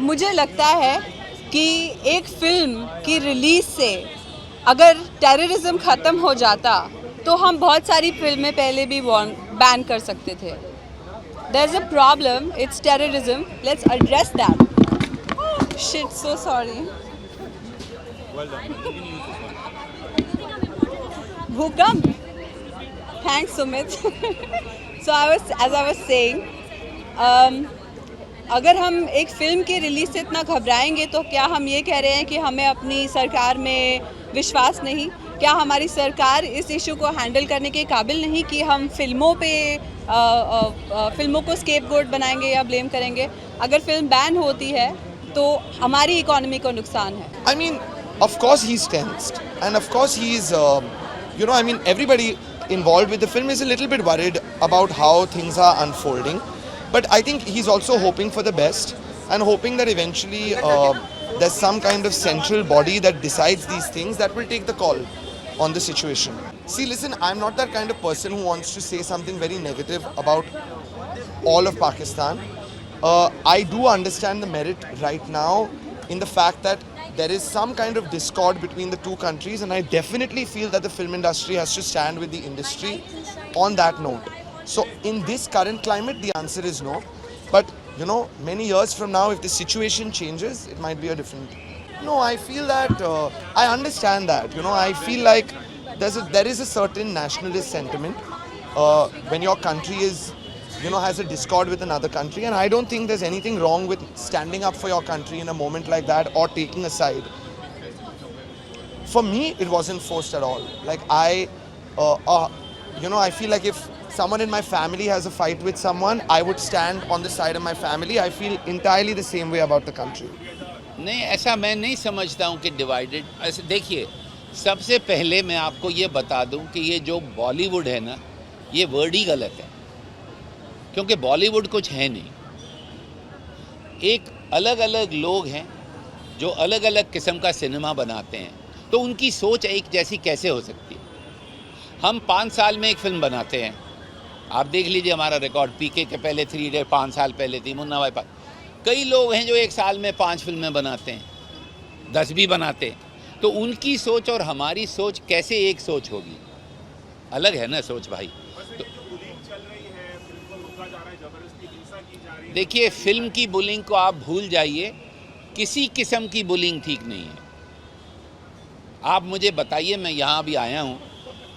मुझे लगता है कि एक फिल्म की रिलीज से अगर टेररिज्म ख़त्म हो जाता तो हम बहुत सारी फिल्में पहले भी बैन कर सकते थे. There's a problem, it's terrorism. Let's address that. Shit, so sorry. Well done. You can use this one. Bhukam. Thanks, Sumit. So as I was saying, अगर हम एक फ़िल्म के रिलीज़ से इतना घबराएंगे तो क्या हम ये कह रहे हैं कि हमें अपनी सरकार में विश्वास नहीं? क्या हमारी सरकार इस इशू को हैंडल करने के काबिल नहीं कि हम फिल्मों को स्केपगोट बनाएंगे या ब्लेम करेंगे? अगर फिल्म बैन होती है तो हमारी इकोनॉमी को नुकसान है. I mean, of course he's tensed, and of course he's, I mean, everybody involved with the film is a little bit worried about how things are unfolding. But I think he's also hoping for the best and hoping that eventually there's some kind of central body that decides these things that will take the call on the situation. See, listen, I'm not that kind of person who wants to say something very negative about all of Pakistan. I do understand the merit right now in the fact that there is some kind of discord between the two countries, and I definitely feel that the film industry has to stand with the industry on that note. So in this current climate, the answer is no. But, many years from now, if the situation changes, it might be a different... No, I feel that, I understand that, I feel like there is a certain nationalist sentiment when your country is, has a discord with another country, and I don't think there's anything wrong with standing up for your country in a moment like that or taking a side. For me, it wasn't forced at all. Like I feel like if someone in my family has a fight with someone, I would stand on the side of my family. I feel entirely the same way about the country. नहीं, ऐसा मैं नहीं समझता हूँ कि divided. ऐसे देखिए, सबसे पहले मैं आपको ये बता दूँ कि ये जो बॉलीवुड है ना, ये वर्ड ही गलत है, क्योंकि बॉलीवुड कुछ है नहीं. एक अलग अलग लोग हैं जो अलग अलग किस्म का सिनेमा बनाते हैं, तो उनकी सोच एक जैसी कैसे हो सकती है? हम 5 साल में एक फिल्म बनाते हैं. आप देख लीजिए हमारा रिकॉर्ड. पीके के पहले 3 इडियट 5 साल पहले थी. मुन्ना भाई कई लोग हैं जो 1 साल में 5 फिल्में बनाते हैं, 10 भी बनाते हैं. तो उनकी सोच और हमारी सोच कैसे एक सोच होगी? अलग है ना सोच भाई. तो देखिए, फिल्म की बुलिंग को आप भूल जाइए. किसी किस्म की बुलिंग ठीक नहीं है. आप मुझे बताइए, मैं यहाँ भी आया हूँ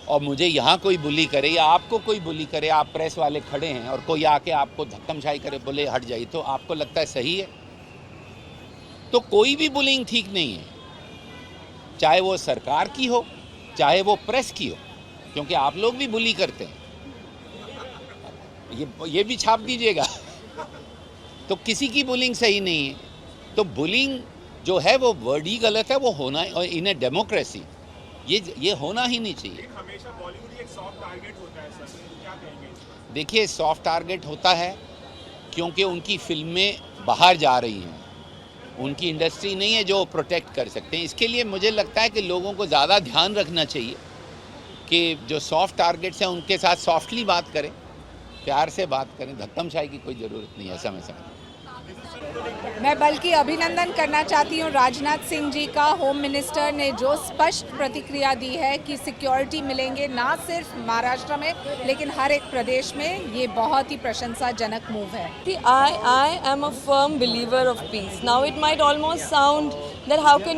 और मुझे यहाँ कोई बुली करे या आपको कोई बुली करे, आप प्रेस वाले खड़े हैं और कोई आके आपको धक्कमशाही करे, बोले हट जाइए, तो आपको लगता है सही है? तो कोई भी बुलिंग ठीक नहीं है, चाहे वो सरकार की हो, चाहे वो प्रेस की हो, क्योंकि आप लोग भी बुली करते हैं. ये भी छाप दीजिएगा. तो किसी की बुलिंग सही नहीं है. तो बुलिंग जो है वो वर्ड ही गलत है. वो होना, और इन ए डेमोक्रेसी ये होना ही नहीं चाहिए. हमेशा बॉलीवुड एक सॉफ्ट टारगेट होता है सर, क्या कहेंगे? देखिए, सॉफ्ट टारगेट होता है क्योंकि उनकी फिल्में बाहर जा रही हैं. उनकी इंडस्ट्री नहीं है जो प्रोटेक्ट कर सकते हैं. इसके लिए मुझे लगता है कि लोगों को ज़्यादा ध्यान रखना चाहिए कि जो सॉफ्ट टारगेट्स हैं उनके साथ सॉफ्टली बात करें, प्यार से बात करें. धक्कमशाही की कोई ज़रूरत नहीं है. ऐसा मैं समझता हूँ. मैं बल्कि अभिनंदन करना चाहती हूँ राजनाथ सिंह जी का. होम मिनिस्टर ने जो स्पष्ट प्रतिक्रिया दी है कि सिक्योरिटी मिलेंगे ना सिर्फ महाराष्ट्र में लेकिन हर एक प्रदेश में, ये बहुत ही प्रशंसाजनक मूव है. I am a firm believer of peace. Now it might almost sound that how can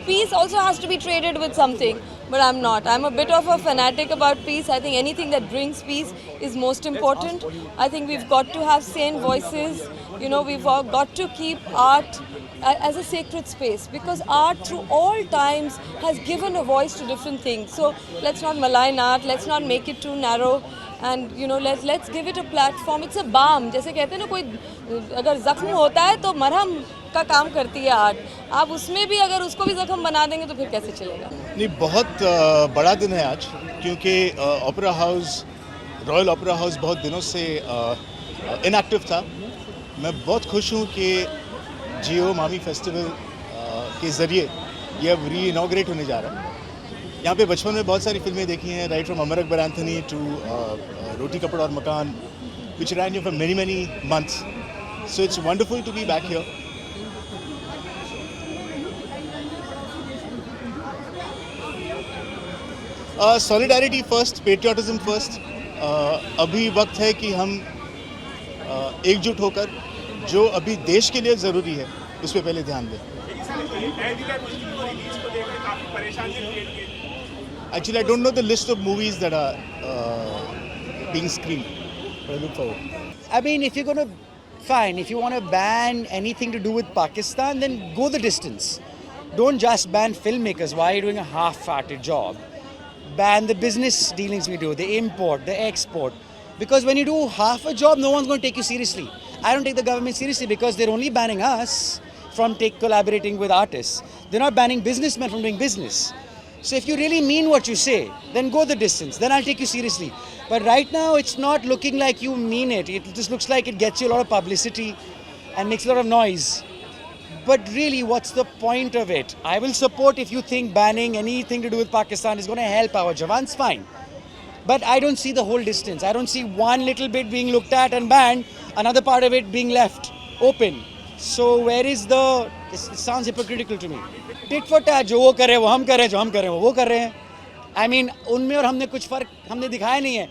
peace also has to be traded with something. But I'm not. I'm a bit of a fanatic about peace. I think anything that brings peace is most important. I think we've got to have sane voices. We've got to keep art as a sacred space, because art through all times has given a voice to different things. So let's not malign art. Let's not make it too narrow. And let's give it a platform. It's a balm. जैसे कहते हैं ना, कोई अगर जख्म होता है तो मरहम का काम करती है आर्ट. आप उसमें भी अगर उसको भी जख्म बना देंगे तो फिर कैसे चलेगा? नहीं, बहुत बड़ा दिन है आज, क्योंकि opera house, royal opera house बहुत दिनों से इनएक्टिव था. मैं बहुत खुश हूँ कि जियो मामी फेस्टिवल के ज़रिए ये अब री इनॉग्रेट होने जा रहा है. यहाँ पे बचपन में बहुत सारी फिल्में देखी हैं, right from Amar Akbar Anthony to Roti Kapda Aur Makaan, which ran for many months. So it's wonderful to be back here. Solidarity first, patriotism first. अभी वक्त है कि हम एकजुट होकर जो अभी देश के लिए ज़रूरी है उस पर पहले ध्यान दें. Actually, I don't know the list of movies that are being screened, but I look forward. I mean, if you're going to, fine, if you want to ban anything to do with Pakistan, then go the distance. Don't just ban filmmakers. Why are you doing a half-hearted job? Ban the business dealings we do, the import, the export. Because when you do half a job, no one's going to take you seriously. I don't take the government seriously because they're only banning us from collaborating with artists. They're not banning businessmen from doing business. So if you really mean what you say, then go the distance. Then I'll take you seriously. But right now, it's not looking like you mean it. It just looks like it gets you a lot of publicity and makes a lot of noise. But really, what's the point of it? I will support if you think banning anything to do with Pakistan is going to help our Jawans, fine. But I don't see the whole distance. I don't see one little bit being looked at and banned, another part of it being left open. So where is the... It sounds hypocritical to me. Tit for tat, जो वो करे वो हम करें, जो हम करें वो कर रहे हैं. I mean, उनमें और हमने कुछ फ़र्क हमने दिखाया नहीं है.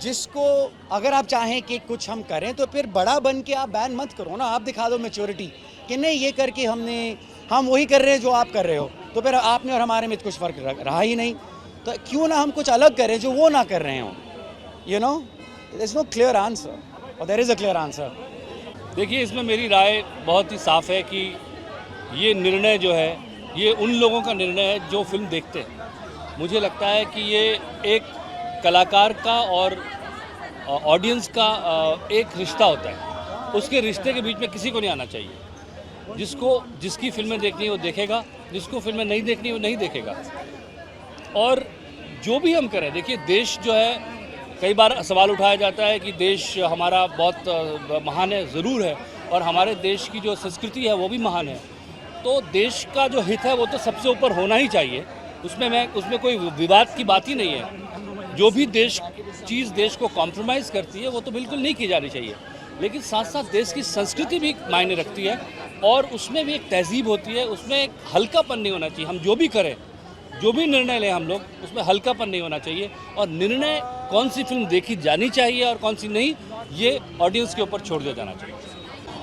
जिसको अगर आप चाहें कि कुछ हम करें तो फिर बड़ा बन के आप बैन मत करो ना. आप दिखा दो मैच्योरिटी कि नहीं ये करके हम वही कर रहे हैं जो आप कर रहे हो. तो फिर आपने और हमारे में कुछ फ़र्क रहा ही नहीं. तो क्यों ना हम कुछ अलग करें जो वो ना कर रहे हो. You know, there's no clear answer. Or there is a clear answer. देखिए, इसमें मेरी राय बहुत ही साफ़ है कि ये निर्णय जो है ये उन लोगों का निर्णय है जो फिल्म देखते हैं. मुझे लगता है कि ये एक कलाकार का और ऑडियंस का एक रिश्ता होता है. उसके रिश्ते के बीच में किसी को नहीं आना चाहिए. जिसकी फिल्में देखनी है वो देखेगा, जिसको फिल्में नहीं देखनी वो नहीं देखेगा. और जो भी हम करें, देखिए देश जो है, कई बार सवाल उठाया जाता है कि देश हमारा बहुत महान है. ज़रूर है, और हमारे देश की जो संस्कृति है वो भी महान है. तो देश का जो हित है वो तो सबसे ऊपर होना ही चाहिए. उसमें कोई विवाद की बात ही नहीं है. जो भी चीज़ देश को कॉम्प्रोमाइज़ करती है वो तो बिल्कुल नहीं की जानी चाहिए. लेकिन साथ साथ देश की संस्कृति भी मायने रखती है और उसमें भी एक तहजीब होती है. उसमें एक हल्कापन नहीं होना चाहिए. हम जो भी करें, जो भी निर्णय लें हम लोग, उसमें हल्कापन नहीं होना चाहिए. और निर्णय कौन सी फिल्म देखी जानी चाहिए और कौन सी नहीं, ये ऑडियंस के ऊपर छोड़ दिया जाना चाहिए.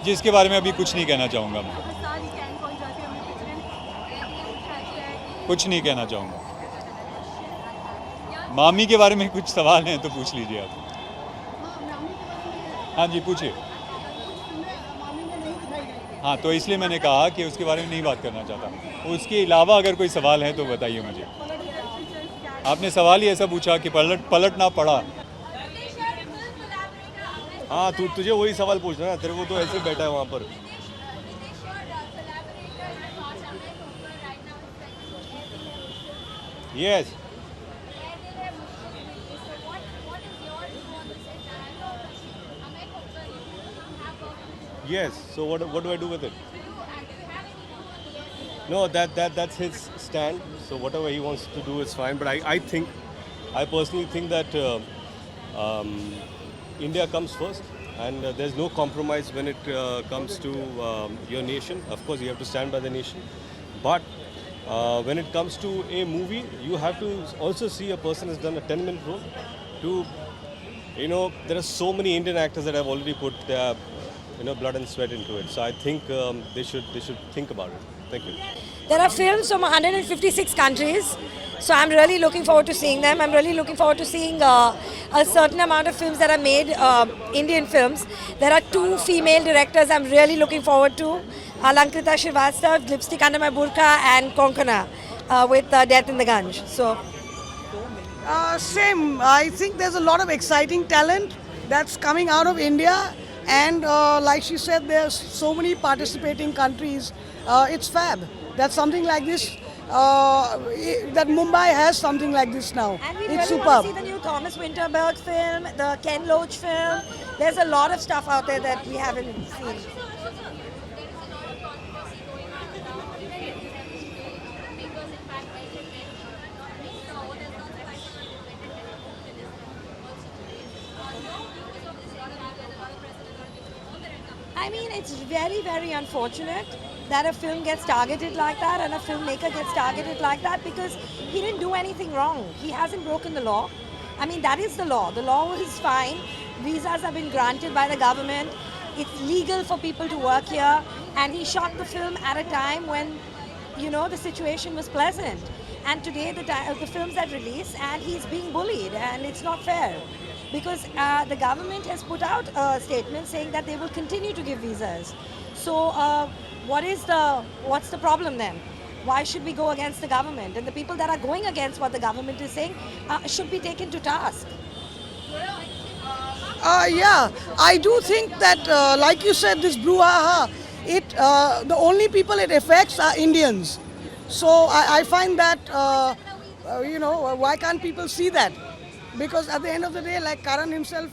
जिसके बारे में अभी कुछ नहीं कहना चाहूँगा. मैं कुछ नहीं कहना चाहूँगा. मामी के बारे में कुछ सवाल हैं तो पूछ लीजिए आप. हाँ जी, पूछिए. हाँ, तो इसलिए मैंने कहा कि उसके बारे में नहीं बात करना चाहता. उसके अलावा अगर कोई सवाल है तो बताइए मुझे. आपने सवाल ही ऐसा पूछा कि पलटना पड़ा. हाँ, तुझे वही सवाल पूछना है. तेरे को तो ऐसे बैठा है वहाँ पर. Yes. Yes. So what do I do with it? No, that's his stand. So whatever he wants to do is fine. But I personally think that India comes first, and there's no compromise when it comes to your nation. Of course, you have to stand by the nation, but when it comes to a movie, you have to also see a person has done a 10-minute role. There are so many Indian actors that have already put their blood and sweat into it. So I think they should think about it. Thank you. There are films from 156 countries, so I'm really looking forward to seeing them. I'm really looking forward to seeing a certain amount of films that are made, Indian films. There are 2 female directors I'm really looking forward to. Alankrita Srivastav, Lipstick Under My Burqa, and Konkona with Death in the Ganj. So, same. I think there's a lot of exciting talent that's coming out of India, and like she said, there's so many participating countries. It's fab. That's something like this. That Mumbai has something like this now. and we It's really want superb. to see the new Thomas Winterberg film, the Ken Loach film. There's a lot of stuff out there that we haven't seen. it's very, very unfortunate that a film gets targeted like that and a filmmaker gets targeted like that because he didn't do anything wrong. He hasn't broken the law. I mean, that is the law. The law is fine. Visas have been granted by the government. It's legal for people to work here. And he shot the film at a time when, you know, the situation was pleasant. And today the films that release and he's being bullied and it's not fair. Because the government has put out a statement saying that they will continue to give visas. So what's the problem then? Why should we go against the government? And the people that are going against what the government is saying should be taken to task. Yeah, I do think that, like you said, this brouhaha, the only people it affects are Indians. So I find that, why can't people see that? Because at the end of the day, like Karan himself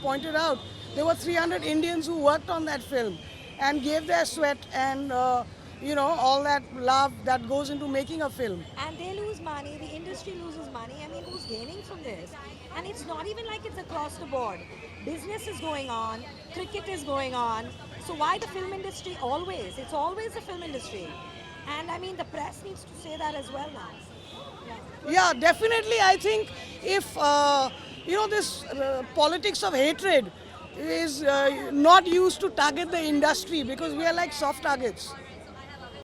pointed out, there were 300 Indians who worked on that film and gave their sweat and, all that love that goes into making a film. And they lose money, the industry loses money. I mean, who's gaining from this? And it's not even like it's across the board. Business is going on, cricket is going on. So why the film industry always? It's always the film industry. And I mean, the press needs to say that as well now. Yeah, definitely. I think if, this politics of hatred is not used to target the industry because we are like soft targets.